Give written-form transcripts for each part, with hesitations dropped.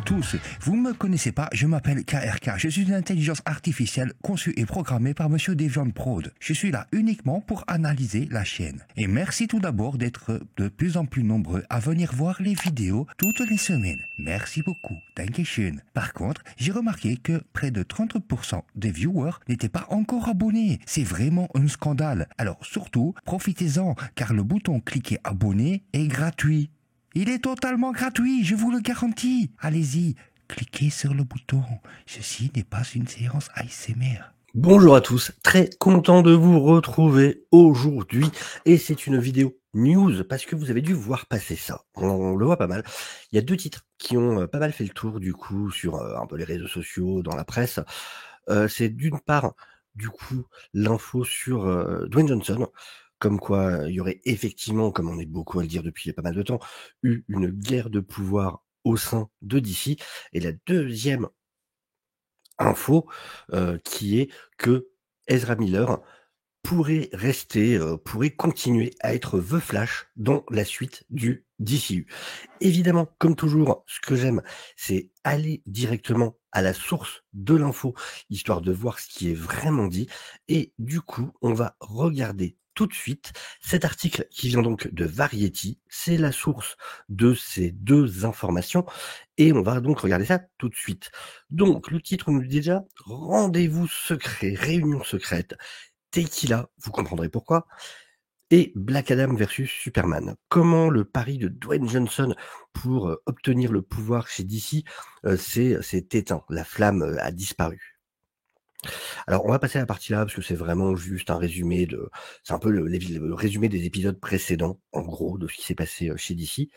tous, vous ne me connaissez pas, je m'appelle KRK, je suis une intelligence artificielle conçue et programmée par Monsieur Deviant Prod. Je suis là uniquement pour analyser la chaîne. Et merci tout d'abord d'être de plus en plus nombreux à venir voir les vidéos toutes les semaines. Merci beaucoup, Dankeschön. Par contre, j'ai remarqué que près de 30% des viewers n'étaient pas encore abonnés. C'est vraiment un scandale. Alors surtout, profitez-en, car le bouton cliquer abonner est gratuit. Il est totalement gratuit, je vous le garantis. Allez-y, cliquez sur le bouton. Ceci n'est pas une séance ASMR. Bonjour à tous, très content de vous retrouver aujourd'hui et c'est une vidéo news parce que vous avez dû voir passer ça. On le voit pas mal. Il y a deux titres qui ont pas mal fait le tour du coup sur un peu les réseaux sociaux, dans la presse. C'est d'une part du coup l'info sur Dwayne Johnson, comme quoi il y aurait effectivement, comme on est beaucoup à le dire depuis pas mal de temps, eu une guerre de pouvoir au sein de DC. Et la deuxième info qui est que Ezra Miller pourrait continuer à être The Flash dans la suite du DCU. Évidemment, comme toujours, ce que j'aime, c'est aller directement à la source de l'info, histoire de voir ce qui est vraiment dit. Et du coup, on va regarder tout de suite cet article qui vient donc de Variety. C'est la source de ces deux informations. Et on va donc regarder ça tout de suite. Donc, le titre nous dit déjà, rendez-vous secret, réunion secrète. Tequila, vous comprendrez pourquoi, et Black Adam versus Superman. Comment le pari de Dwayne Johnson pour obtenir le pouvoir chez DC s'est éteint, la flamme a disparu. Alors on va passer à la partie là parce que c'est vraiment juste un résumé c'est un peu le résumé des épisodes précédents, en gros, de ce qui s'est passé chez DC.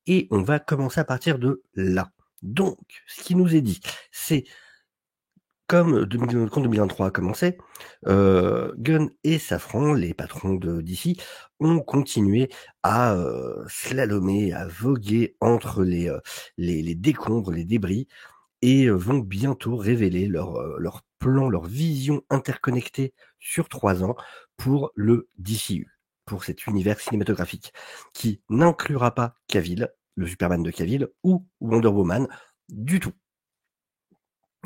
Et on va commencer à partir de là. Donc, ce qui nous est dit, c'est quand 2023 a commencé, Gunn et Safran, les patrons de DC, ont continué à slalomer, à voguer entre les décombres, les débris, et vont bientôt révéler leur plan, leur vision interconnectée sur 3 ans pour le DCU, pour cet univers cinématographique, qui n'inclura pas Cavill, le Superman de Cavill, ou Wonder Woman du tout.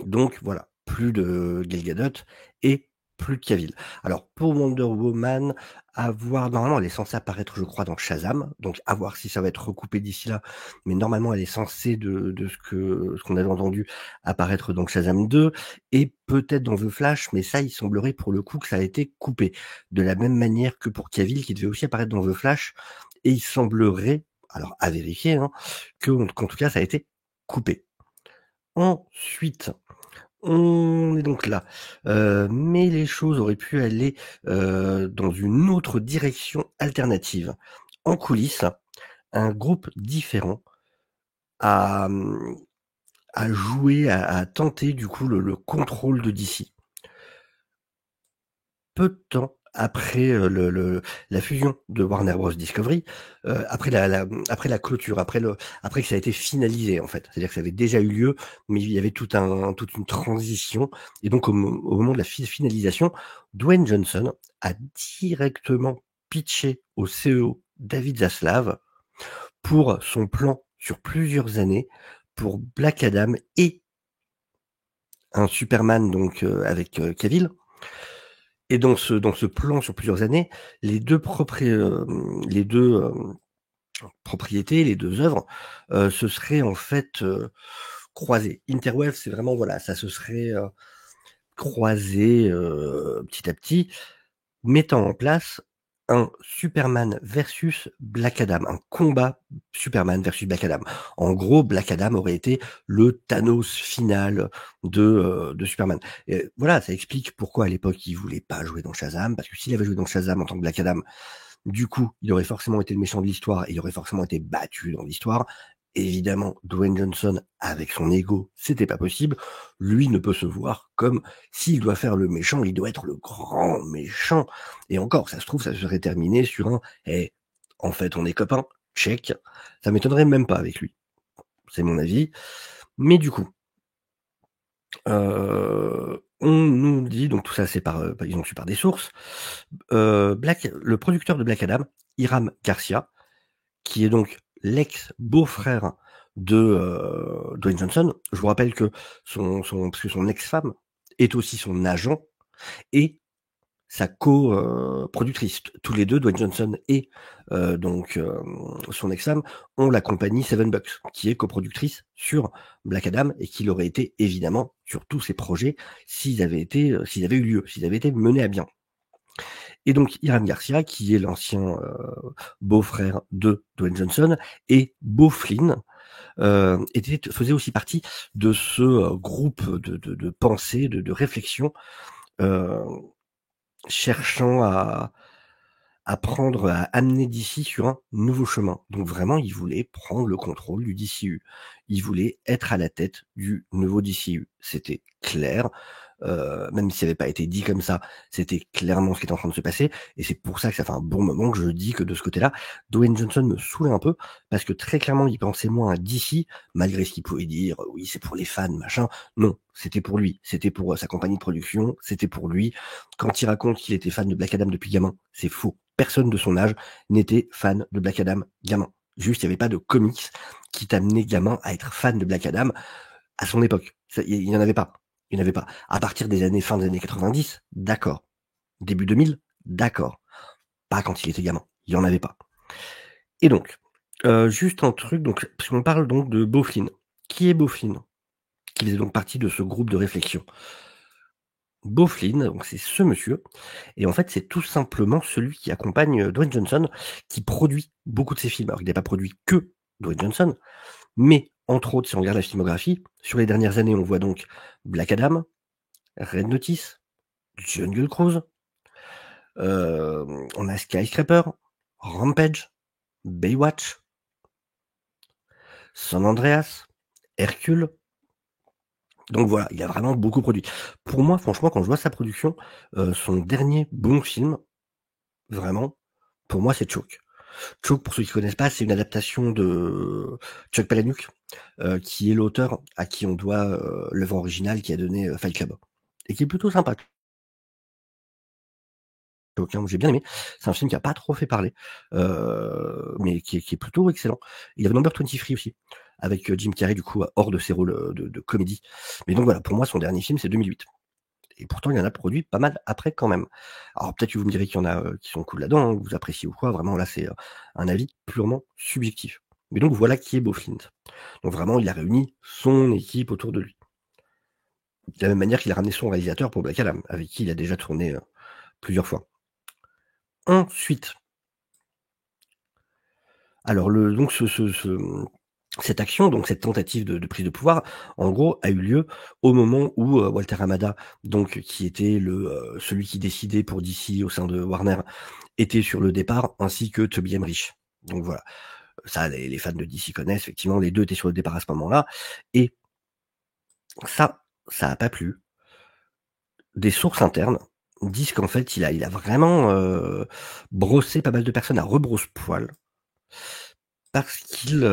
Donc voilà, plus de Gal Gadot et plus de Cavill. Alors pour Wonder Woman, normalement elle est censée apparaître je crois dans Shazam, donc à voir si ça va être recoupé d'ici là, mais normalement elle est censée de ce qu'on avait entendu apparaître dans Shazam 2 et peut-être dans The Flash, mais ça il semblerait pour le coup que ça a été coupé. De la même manière que pour Cavill qui devait aussi apparaître dans The Flash, et il semblerait, alors à vérifier, hein, qu'en tout cas ça a été coupé. Ensuite, on est donc là, mais les choses auraient pu aller, dans une autre direction alternative. En coulisses, un groupe différent a, a joué, a tenté du coup le contrôle de DC. Peu de temps après, la fusion de Warner Bros Discovery, après après la clôture, après que ça a été finalisé en fait. C'est-à-dire que ça avait déjà eu lieu, mais il y avait toute une transition et donc au moment de la finalisation, Dwayne Johnson a directement pitché au CEO David Zaslav pour son plan sur plusieurs années pour Black Adam et un Superman donc, avec, Cavill. Et dans ce plan sur plusieurs années, les deux propriétés, les 2 œuvres, se seraient en fait, croisées. Interweb, c'est vraiment voilà, ça se serait, croisé, petit à petit, mettant en place un Superman versus Black Adam, un combat Superman versus Black Adam. En gros, Black Adam aurait été le Thanos final de Superman. Et voilà, ça explique pourquoi à l'époque il voulait pas jouer dans Shazam, parce que s'il avait joué dans Shazam en tant que Black Adam, du coup, il aurait forcément été le méchant de l'histoire et il aurait forcément été battu dans l'histoire. Évidemment, Dwayne Johnson, avec son ego, c'était pas possible. Lui ne peut se voir comme s'il doit faire le méchant, il doit être le grand méchant. Et encore, ça se trouve, ça serait terminé sur un eh, en fait, on est copains, check. Ça m'étonnerait même pas avec lui. C'est mon avis. Mais du coup, on nous dit, donc tout ça, c'est ils ont su par des sources. Le producteur de Black Adam, Hiram Garcia, qui est donc l'ex-beau-frère de Dwayne Johnson. Je vous rappelle que parce que son ex-femme est aussi son agent et sa productrice. Tous les 2, Dwayne Johnson et son ex-femme, ont la compagnie Seven Bucks, qui est coproductrice sur Black Adam et qui l'aurait été évidemment sur tous ces projets s'ils avaient eu lieu, s'ils avaient été menés à bien. Et donc Hiram Garcia, qui est l'ancien beau-frère de Dwayne Johnson, et Beau Flynn, faisait aussi partie de ce groupe de pensée, de réflexion, cherchant à amener DC sur un nouveau chemin. Donc vraiment, il voulait prendre le contrôle du DCU. Il voulait être à la tête du nouveau DCU. C'était clair, même si ça n'avait pas été dit comme ça, c'était clairement ce qui était en train de se passer. Et c'est pour ça que ça fait un bon moment que je dis que de ce côté-là, Dwayne Johnson me saoulait un peu, parce que très clairement, il pensait moins à DC, malgré ce qu'il pouvait dire, oui, c'est pour les fans, machin. Non, c'était pour lui, c'était pour sa compagnie de production, c'était pour lui. Quand il raconte qu'il était fan de Black Adam depuis gamin, c'est faux. Personne de son âge n'était fan de Black Adam gamin. Juste, il n'y avait pas de comics qui t'amenait gamin à être fan de Black Adam à son époque. Il n'y en avait pas. Il n'y en avait pas. À partir des fin des années 90, d'accord. Début 2000, d'accord. Pas quand il était gamin. Il n'y en avait pas. Et donc, juste un truc, donc, parce qu'on parle donc de Beau Flynn. Qui est Beau Flynn? Qui faisait donc partie de ce groupe de réflexion. Beau Flynn, donc c'est ce monsieur, et en fait, c'est tout simplement celui qui accompagne Dwayne Johnson, qui produit beaucoup de ses films. Alors, il n'a pas produit que Dwayne Johnson, mais entre autres, si on regarde la filmographie, sur les dernières années, on voit donc Black Adam, Red Notice, Jungle Cruise, on a Skyscraper, Rampage, Baywatch, San Andreas, Hercule. Donc voilà, il a vraiment beaucoup produit. Pour moi, franchement, quand je vois sa production, son dernier bon film, vraiment, pour moi, c'est Choke. Choke, pour ceux qui connaissent pas, c'est une adaptation de Chuck Palahniuk, qui est l'auteur à qui on doit l'œuvre originale qui a donné Fight Club, et qui est plutôt sympa. Choke, hein, j'ai bien aimé. C'est un film qui a pas trop fait parler, mais qui est plutôt excellent. Il y avait Number 23 aussi, avec Jim Carrey, du coup, hors de ses rôles de comédie. Mais donc voilà, pour moi, son dernier film, c'est 2008. Et pourtant, il y en a produit pas mal après quand même. Alors peut-être que vous me direz qu'il y en a qui sont cool là-dedans, hein, que vous appréciez ou quoi. Vraiment, là, c'est un avis purement subjectif. Mais donc voilà qui est Beau Flint. Donc vraiment, il a réuni son équipe autour de lui. De la même manière qu'il a ramené son réalisateur pour Black Adam, avec qui il a déjà tourné plusieurs fois. Ensuite, alors donc cette action, donc cette tentative de prise de pouvoir, en gros, a eu lieu au moment où Walter Hamada, donc qui était celui qui décidait pour DC au sein de Warner, était sur le départ, ainsi que Toby Emmerich. Donc voilà, ça, les fans de DC connaissent, effectivement, les deux étaient sur le départ à ce moment-là, et ça a pas plu. Des sources internes disent qu'en fait, il a vraiment brossé pas mal de personnes à rebrousse-poil, parce qu'il,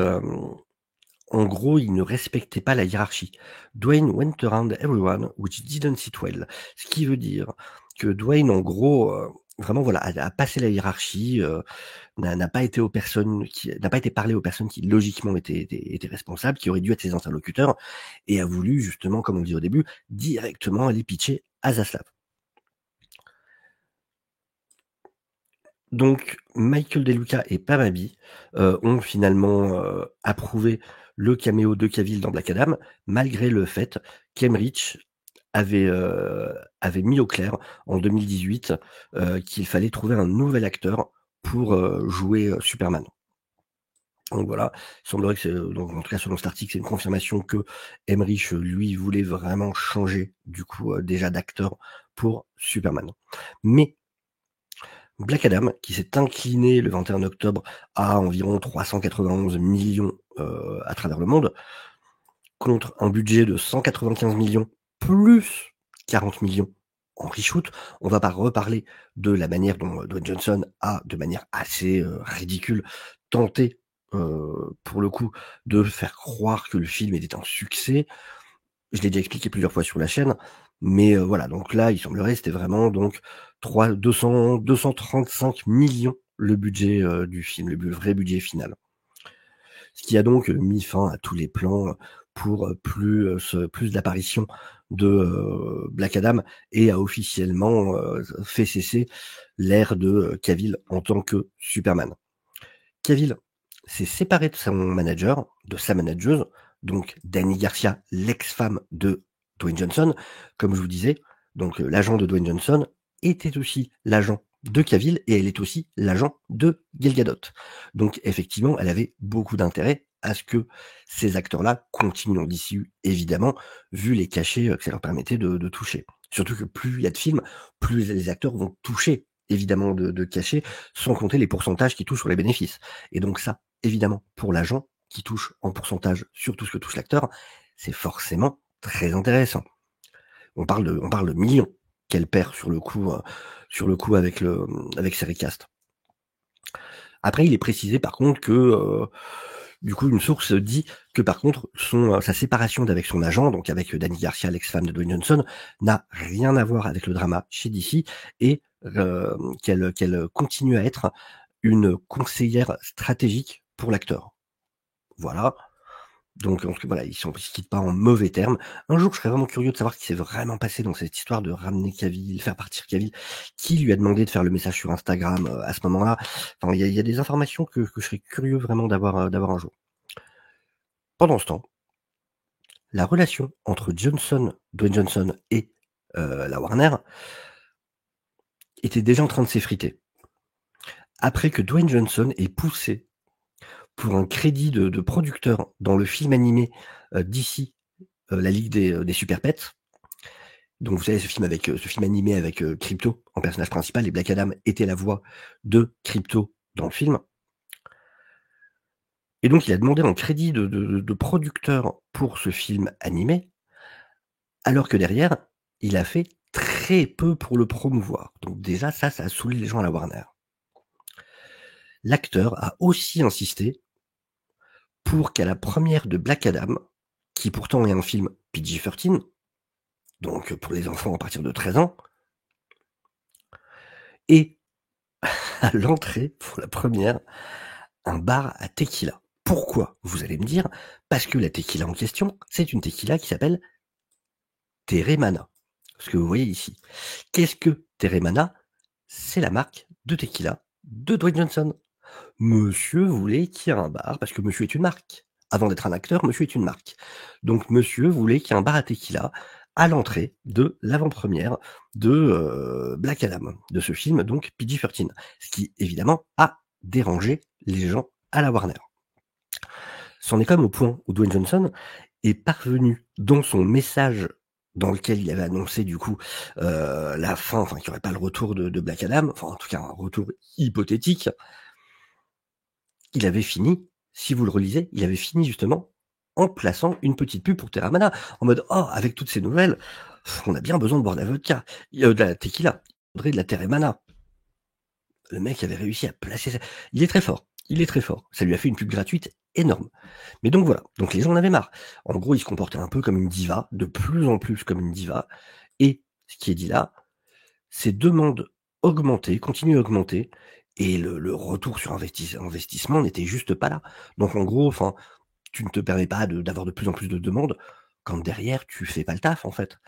en gros, il ne respectait pas la hiérarchie. Dwayne went around everyone which didn't sit well. Ce qui veut dire que Dwayne, en gros, vraiment, voilà, a passé la hiérarchie, n'a pas été parlé aux personnes qui logiquement étaient responsables, qui auraient dû être ses interlocuteurs, et a voulu justement, comme on dit au début, directement aller pitcher à Zaslav. Donc Michael De Luca et Pam Abby ont finalement approuvé le caméo de Cavill dans Black Adam, malgré le fait qu'Emmerich avait mis au clair en 2018 qu'il fallait trouver un nouvel acteur pour jouer Superman. Donc voilà, il semblerait que donc en tout cas selon cet article, c'est une confirmation que Emmerich, lui, voulait vraiment changer du coup déjà d'acteur pour Superman. Mais Black Adam, qui s'est incliné le 21 octobre à environ 391 millions à travers le monde, contre un budget de 195 millions plus 40 millions en reshoot. On va pas reparler de la manière dont Dwayne Johnson a, de manière assez ridicule, tenté pour le coup de faire croire que le film était un succès. Je l'ai déjà expliqué plusieurs fois sur la chaîne, mais voilà, donc là, il semblerait, c'était vraiment donc 235 millions le budget du film, le vrai budget final. Ce qui a donc mis fin à tous les plans pour plus d'apparitions de Black Adam et a officiellement fait cesser l'ère de Cavill en tant que Superman. Cavill s'est séparé de son manager, de sa manageuse, donc Dany Garcia, l'ex-femme de Dwayne Johnson. Comme je vous disais, donc l'agent de Dwayne Johnson était aussi l'agent de Cavill et elle est aussi l'agent de Gal Gadot. Donc effectivement, elle avait beaucoup d'intérêt à ce que ces acteurs-là continuent en DCU, évidemment, vu les cachets que ça leur permettait de toucher. Surtout que plus il y a de films, plus les acteurs vont toucher évidemment de cachets, sans compter les pourcentages qui touchent sur les bénéfices. Et donc ça, évidemment, pour l'agent qui touche en pourcentage sur tout ce que touche l'acteur, c'est forcément très intéressant. On parle de millions qu'elle perd sur le coup avec ses recasts. Après, il est précisé par contre que du coup, une source dit que par contre, sa séparation d'avec son agent, donc avec Dany Garcia, l'ex-femme de Dwayne Johnson, n'a rien à voir avec le drama chez DC et qu'elle continue à être une conseillère stratégique pour l'acteur. Voilà. Donc voilà, ils se quittent pas en mauvais termes. Un jour, je serais vraiment curieux de savoir ce qui s'est vraiment passé dans cette histoire de ramener Cavill, faire partir Cavill, qui lui a demandé de faire le message sur Instagram à ce moment-là. Enfin, il y a des informations que je serais curieux vraiment d'avoir un jour. Pendant ce temps, la relation entre Dwayne Johnson et la Warner était déjà en train de s'effriter. Après que Dwayne Johnson ait poussé pour un crédit de producteur dans le film animé DC, la Ligue des Super Pets. Donc vous savez ce film animé avec Crypto en personnage principal et Black Adam était la voix de Crypto dans le film. Et donc il a demandé un crédit de producteur pour ce film animé, alors que derrière, il a fait très peu pour le promouvoir. Donc déjà ça a saoulé les gens à la Warner. L'acteur a aussi insisté pour qu'à la première de Black Adam, qui pourtant est un film PG-13, donc pour les enfants à partir de 13 ans, et à l'entrée, pour la première, un bar à tequila. Pourquoi? Vous allez me dire, parce que la tequila en question, c'est une tequila qui s'appelle Teremana. Ce que vous voyez ici. Qu'est-ce que Teremana? C'est la marque de tequila de Dwayne Johnson. Monsieur voulait qu'il y ait un bar, parce que monsieur est une marque. Avant d'être un acteur, monsieur est une marque. Donc monsieur voulait qu'il y ait un bar à tequila à l'entrée de l'avant-première de Black Adam, de ce film, donc PG-13. Ce qui, évidemment, a dérangé les gens à la Warner. C'en est quand même au point où Dwayne Johnson est parvenu dans son message dans lequel il avait annoncé du coup la fin, enfin qu'il n'y aurait pas le retour de Black Adam, enfin en tout cas un retour hypothétique. Il avait fini, si vous le relisez, il avait fini justement en plaçant une petite pub pour Terramana, en mode oh avec toutes ces nouvelles, on a bien besoin de boire de la vodka, de la tequila, il faudrait de la Terramana. Le mec avait réussi à placer ça. Il est très fort. Il est très fort. Ça lui a fait une pub gratuite énorme. Mais donc voilà. Donc les gens en avaient marre. En gros, il se comportait un peu comme une diva, de plus en plus comme une diva. Et ce qui est dit là, ces demandes augmentaient, continuent à augmenter. Et le retour sur investissement n'était juste pas là. Donc en gros, enfin, tu ne te permets pas d'avoir de plus en plus de demandes quand derrière tu fais pas le taf en fait.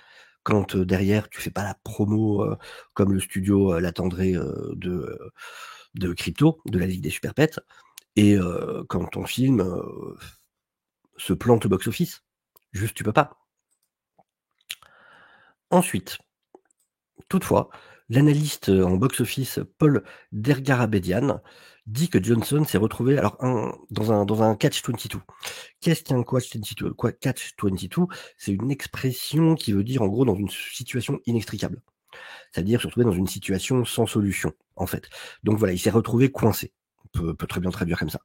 Quand derrière tu fais pas la promo comme le studio l'attendrait de Crypto, de la Ligue des Super Pets, et quand ton film se plante au box-office. Juste tu peux pas. Ensuite, toutefois, l'analyste en box-office Paul Dergarabedian dit que Johnson s'est retrouvé dans un catch-22. Qu'est-ce qu'un catch-22? Catch-22, c'est une expression qui veut dire en gros dans une situation inextricable. C'est-à-dire se retrouver dans une situation sans solution, en fait. Donc voilà, il s'est retrouvé coincé. On peut très bien traduire comme ça.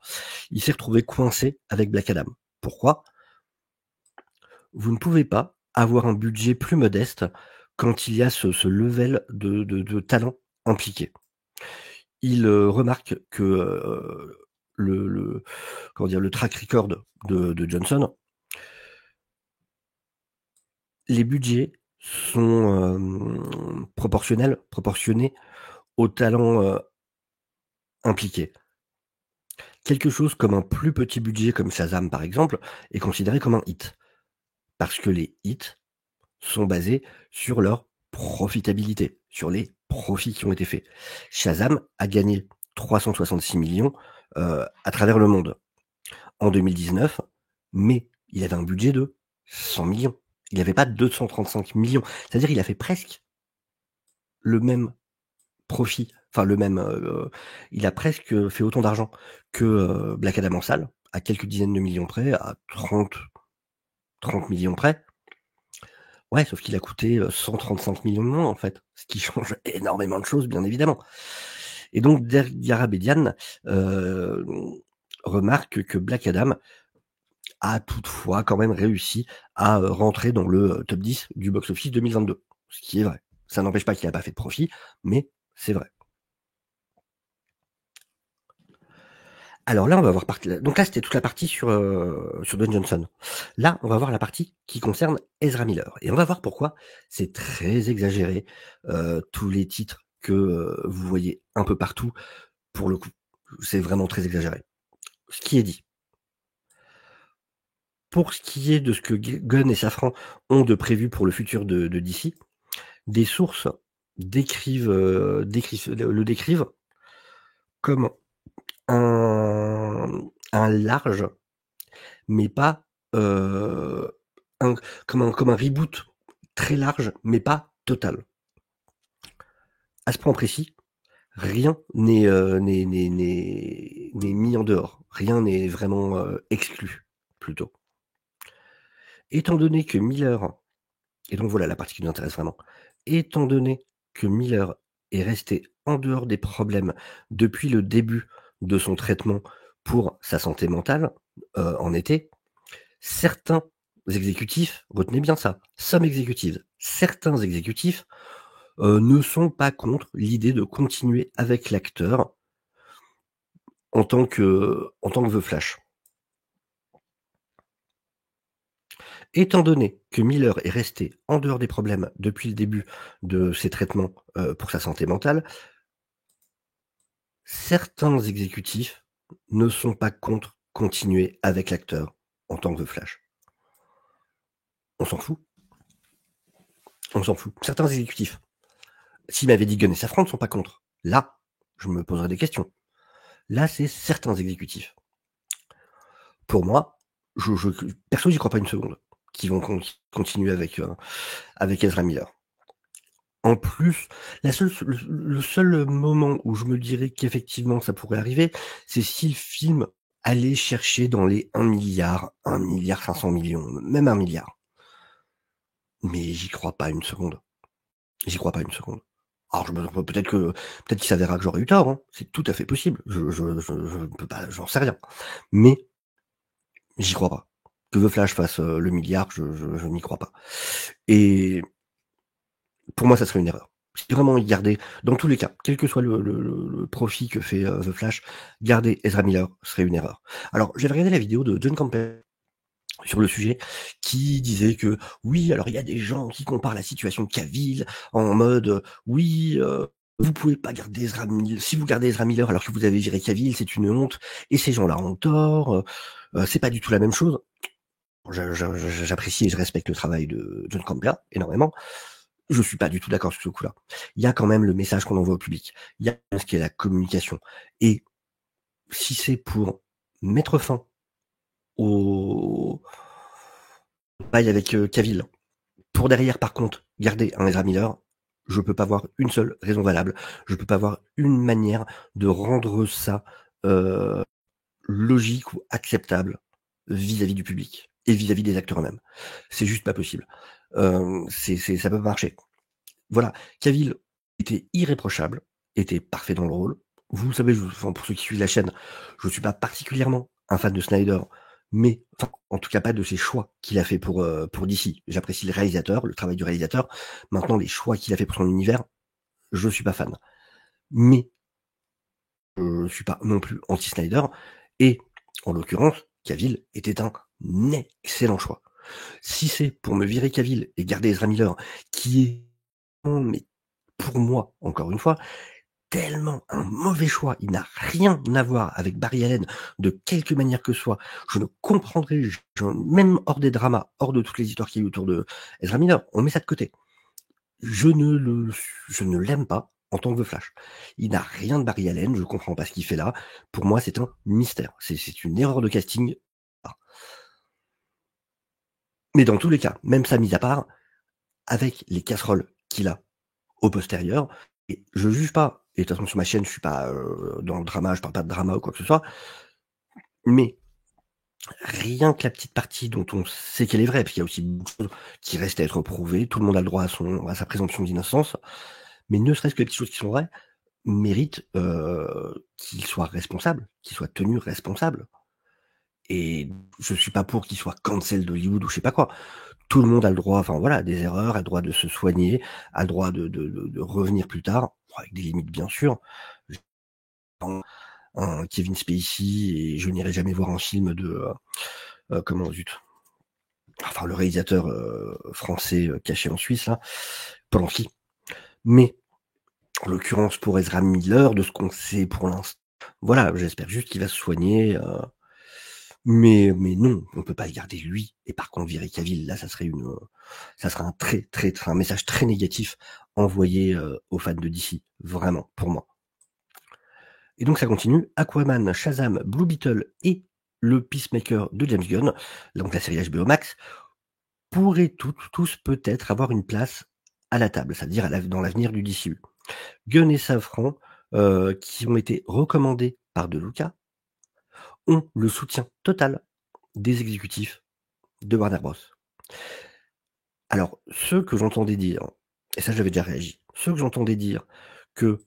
Il s'est retrouvé coincé avec Black Adam. Pourquoi? Vous ne pouvez pas avoir un budget plus modeste quand il y a ce level de talent impliqué. Il remarque que le track record de Johnson, les budgets sont proportionnés au talent impliqué. quelque chose comme un plus petit budget comme Shazam par exemple, est considéré comme un hit. Parce que les hits sont basés sur leur profitabilité, sur les profits qui ont été faits. Shazam a gagné 366 millions à travers le monde en 2019, mais il avait un budget de 100 millions. Il n'avait pas 235 millions. C'est-à-dire il a fait presque le même profit, enfin le même, il a presque fait autant d'argent que Black Adam en salle, à quelques dizaines de millions près, à 30 millions près. Ouais, sauf qu'il a coûté 135 millions de moins en fait, ce qui change énormément de choses, bien évidemment. Et donc Garabedian remarque que Black Adam a toutefois quand même réussi à rentrer dans le top 10 du box-office 2022, ce qui est vrai. Ça n'empêche pas qu'il n'a pas fait de profit, mais c'est vrai. Alors là, on va voir donc là, c'était toute la partie sur Dwayne Johnson. Là, on va voir la partie qui concerne Ezra Miller et on va voir pourquoi c'est très exagéré, tous les titres que, vous voyez un peu partout. Pour le coup, c'est vraiment très exagéré. Ce qui est dit. Pour ce qui est de ce que Gunn et Safran ont de prévu pour le futur de DC, des sources décrivent comme un large, mais pas, un comme un reboot très large, mais pas total. À ce point précis, rien n'est mis en dehors. Rien n'est vraiment, exclu, plutôt. Étant donné que Miller et donc voilà la partie qui nous intéresse vraiment. Étant donné que Miller est resté en dehors des problèmes depuis le début de son traitement pour sa santé mentale, en été, certains exécutifs, retenez bien ça, certains exécutifs, ne sont pas contre l'idée de continuer avec l'acteur en tant que The Flash. Étant donné que Miller est resté en dehors des problèmes depuis le début de ses traitements, pour sa santé mentale, certains exécutifs ne sont pas contre continuer avec l'acteur en tant que The Flash. On s'en fout. On s'en fout. Certains exécutifs. S'il m'avait dit Gunn et Safran ne sont pas contre, là, je me poserais des questions. Là, c'est certains exécutifs. Pour moi, perso, j'y crois pas une seconde qu'ils vont continuer avec Ezra Miller. En plus, le seul moment où je me dirais qu'effectivement ça pourrait arriver, c'est si le film allait chercher dans les 1 milliard, 1,5 milliard, même 1 milliard. Mais j'y crois pas une seconde. J'y crois pas une seconde. Alors peut-être qu'il s'avérera que j'aurais eu tort, hein. C'est tout à fait possible. Je ne peux pas, j'en sais rien. Mais j'y crois pas. Que The Flash fasse le milliard, je n'y crois pas. Et pour moi, ça serait une erreur. Si vraiment il gardait, dans tous les cas, quel que soit le profit que fait The Flash, garder Ezra Miller serait une erreur. Alors, j'ai regardé la vidéo de John Campbell sur le sujet, qui disait que oui, alors il y a des gens qui comparent la situation de Cavill en mode oui, vous pouvez pas garder Ezra Miller. Si vous gardez Ezra Miller alors que vous avez viré Cavill, c'est une honte. Et ces gens-là ont tort. C'est pas du tout la même chose. J'apprécie et je respecte le travail de John Campbell énormément. Je suis pas du tout d'accord sur ce coup-là. Il y a quand même le message qu'on envoie au public. Il y a ce qui est la communication. Et si c'est pour mettre fin au bail avec Cavill, pour derrière, par contre, garder un Ezra Miller, je peux pas voir une seule raison valable. Je peux pas voir une manière de rendre ça logique ou acceptable vis-à-vis du public et vis-à-vis des acteurs eux-mêmes. C'est juste pas possible. Ça peut pas marcher. Voilà, Cavill était irréprochable, était parfait dans le rôle. Vous savez, pour ceux qui suivent la chaîne, je suis pas particulièrement un fan de Snyder, mais en tout cas pas de ses choix qu'il a fait pour DC. J'apprécie le réalisateur, le travail du réalisateur. Maintenant, les choix qu'il a fait pour son univers, je suis pas fan. Mais je suis pas non plus anti-Snyder. Et en l'occurrence, Cavill était un excellent choix. Si c'est pour me virer Cavill et garder Ezra Miller, qui est mais pour moi, encore une fois, tellement un mauvais choix. Il n'a rien à voir avec Barry Allen de quelque manière que ce soit. Je ne comprendrai, même hors des dramas, hors de toutes les histoires qu'il y a eu autour de Ezra Miller, on met ça de côté. Je ne l'aime pas en tant que The Flash. Il n'a rien de Barry Allen, je comprends pas ce qu'il fait là. Pour moi, c'est un mystère. C'est une erreur de casting. Mais dans tous les cas, même ça mis à part, avec les casseroles qu'il a au postérieur, et je juge pas, et de toute façon sur ma chaîne, je suis pas dans le drama, je parle pas de drama ou quoi que ce soit, mais rien que la petite partie dont on sait qu'elle est vraie, puis il y a aussi beaucoup de choses qui restent à être prouvées, tout le monde a le droit à sa présomption d'innocence, mais ne serait-ce que les petites choses qui sont vraies, méritent qu'il soit responsable, qu'il soit tenu responsable. Et je suis pas pour qu'il soit cancel d'Hollywood ou je sais pas quoi. Tout le monde a le droit, enfin voilà, des erreurs, a le droit de se soigner, a le droit de revenir plus tard, avec des limites bien sûr. Un Kevin Spacey et je n'irai jamais voir un film de comment zut. Enfin le réalisateur français caché en Suisse là, Polanski. Mais en l'occurrence pour Ezra Miller, de ce qu'on sait pour l'instant, voilà, j'espère juste qu'il va se soigner. Mais non, on peut pas le garder lui. Et par contre, virer Cavill, là, ça serait un message très négatif envoyé aux fans de DC, vraiment, pour moi. Et donc ça continue. Aquaman, Shazam, Blue Beetle et le Peacemaker de James Gunn, donc la série HBO Max, pourraient tous peut-être avoir une place à la table, c'est-à-dire dans l'avenir du DCU. Gunn et Safran, qui ont été recommandés par De Luca, ont le soutien total des exécutifs de Warner Bros. Alors, ceux que j'entendais dire, et ça j'avais déjà réagi, ceux que j'entendais dire que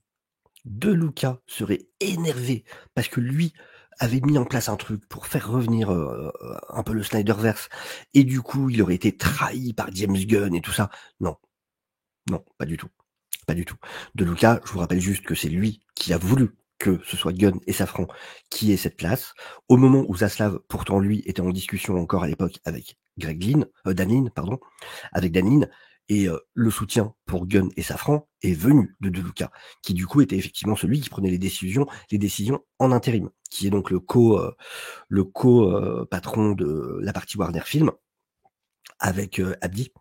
De Luca serait énervé parce que lui avait mis en place un truc pour faire revenir un peu le Snyderverse et du coup il aurait été trahi par James Gunn et tout ça. Non, pas du tout. Pas du tout. De Luca, je vous rappelle juste que c'est lui qui a voulu que ce soit Gunn et Safran qui aient cette place. Au moment où Zaslav, pourtant lui, était en discussion encore à l'époque avec Dan Lin, avec Dan Lin, et le soutien pour Gunn et Safran est venu de Luca, qui du coup était effectivement celui qui prenait les décisions en intérim, qui est donc le patron de la partie Warner Film avec Abdi.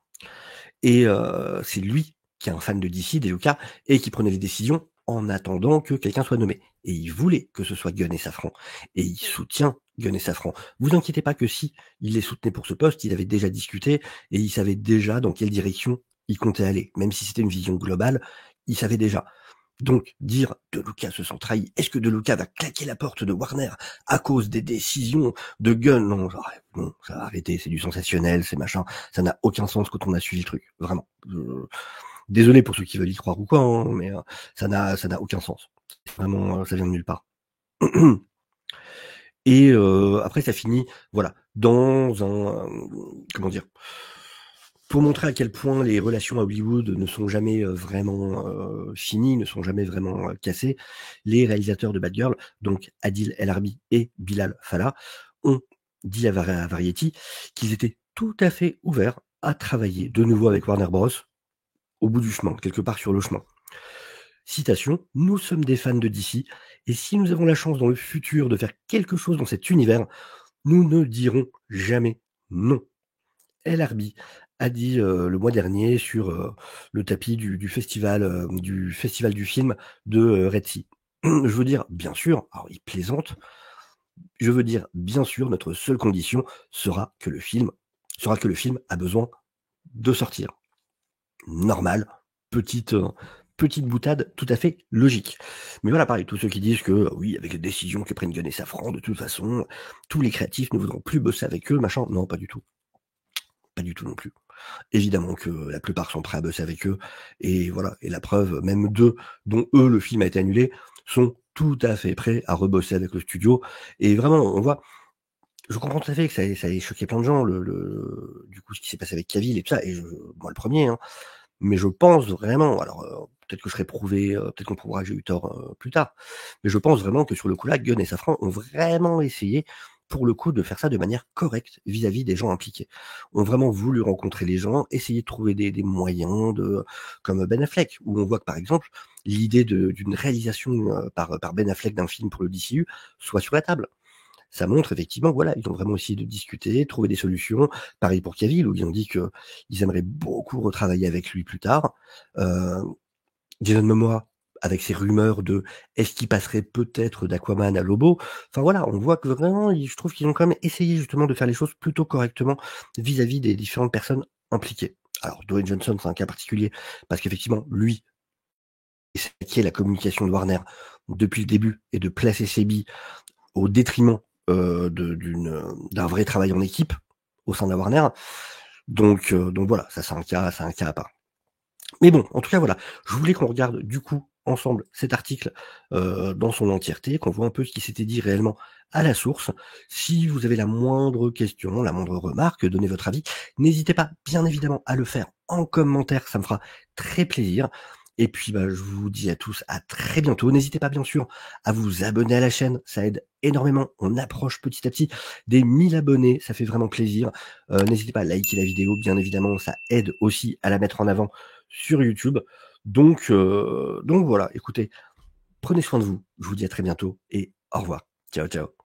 Et c'est lui qui est un fan de DC, De Luca, et qui prenait les décisions en attendant que quelqu'un soit nommé. Et il voulait que ce soit Gunn et Safran. Et il soutient Gunn et Safran. Vous inquiétez pas que si il les soutenait pour ce poste, il avait déjà discuté et il savait déjà dans quelle direction il comptait aller. Même si c'était une vision globale, il savait déjà. Donc, dire De Luca se sent trahi, est-ce que De Luca va claquer la porte de Warner à cause des décisions de Gunn? Non, ça va arrêter, c'est du sensationnel, c'est machin, ça n'a aucun sens quand on a suivi le truc, vraiment. Désolé pour ceux qui veulent y croire ou quoi, hein, mais ça n'a aucun sens. Vraiment, ça vient de nulle part. Et après, ça finit, voilà, dans un, comment dire, pour montrer à quel point les relations à Hollywood ne sont jamais vraiment finies, ne sont jamais vraiment cassées, les réalisateurs de Bad Girl, donc Adil El Arbi et Bilal Fallah, ont dit à Variety qu'ils étaient tout à fait ouverts à travailler de nouveau avec Warner Bros. Au bout du chemin, quelque part sur le chemin. Citation, nous sommes des fans de DC, et si nous avons la chance dans le futur de faire quelque chose dans cet univers, nous ne dirons jamais non. El Arbi a dit le mois dernier sur le tapis du festival du film de Red Sea. Je veux dire, bien sûr, alors il plaisante, je veux dire, bien sûr, notre seule condition sera que le film a besoin de sortir. Normal, petite boutade tout à fait logique. Mais voilà, pareil, tous ceux qui disent que oui, avec les décisions que prennent Gunn et Safran, de toute façon, tous les créatifs ne voudront plus bosser avec eux, machin. Non, pas du tout. Pas du tout non plus. Évidemment que la plupart sont prêts à bosser avec eux, et voilà, et la preuve, même d'eux, dont eux, le film a été annulé, sont tout à fait prêts à rebosser avec le studio. Et vraiment, on voit, je comprends tout à fait que ça ait choqué plein de gens, du coup, ce qui s'est passé avec Cavill et tout ça, et moi le premier, hein. Mais je pense vraiment, alors peut-être que je serai prouvé, peut-être qu'on prouvera que j'ai eu tort plus tard, mais je pense vraiment que sur le coup là, Gunn et Safran ont vraiment essayé pour le coup, de faire ça de manière correcte vis-à-vis des gens impliqués. Ont vraiment voulu rencontrer les gens, essayer de trouver des moyens comme Ben Affleck, où on voit que, par exemple, l'idée d'une réalisation par Ben Affleck d'un film pour le DCU soit sur la table. Ça montre effectivement, voilà, ils ont vraiment essayé de discuter, trouver des solutions. Pareil pour Cavill, où ils ont dit qu'ils aimeraient beaucoup retravailler avec lui plus tard. Jason Momoa, avec ses rumeurs de est-ce qu'il passerait peut-être d'Aquaman à Lobo. Enfin voilà, on voit que vraiment, je trouve qu'ils ont quand même essayé justement de faire les choses plutôt correctement vis-à-vis des différentes personnes impliquées. Alors Dwayne Johnson, c'est un cas particulier, parce qu'effectivement, lui, c'est qui est la communication de Warner depuis le début et de placer ses billes au détriment d'un vrai travail en équipe au sein de la Warner. Donc voilà, ça c'est un cas à part. Mais bon, en tout cas voilà, je voulais qu'on regarde du coup ensemble cet article dans son entièreté, qu'on voit un peu ce qui s'était dit réellement à la source. Si vous avez la moindre question, la moindre remarque, donnez votre avis. N'hésitez pas, bien évidemment, à le faire en commentaire, ça me fera très plaisir. Et puis je vous dis à tous à très bientôt. N'hésitez pas bien sûr à vous abonner à la chaîne, ça aide énormément. On approche petit à petit des 1000 abonnés, ça fait vraiment plaisir. N'hésitez pas à liker la vidéo, bien évidemment, ça aide aussi à la mettre en avant sur YouTube. Donc voilà, écoutez, prenez soin de vous. Je vous dis à très bientôt et au revoir. Ciao, ciao.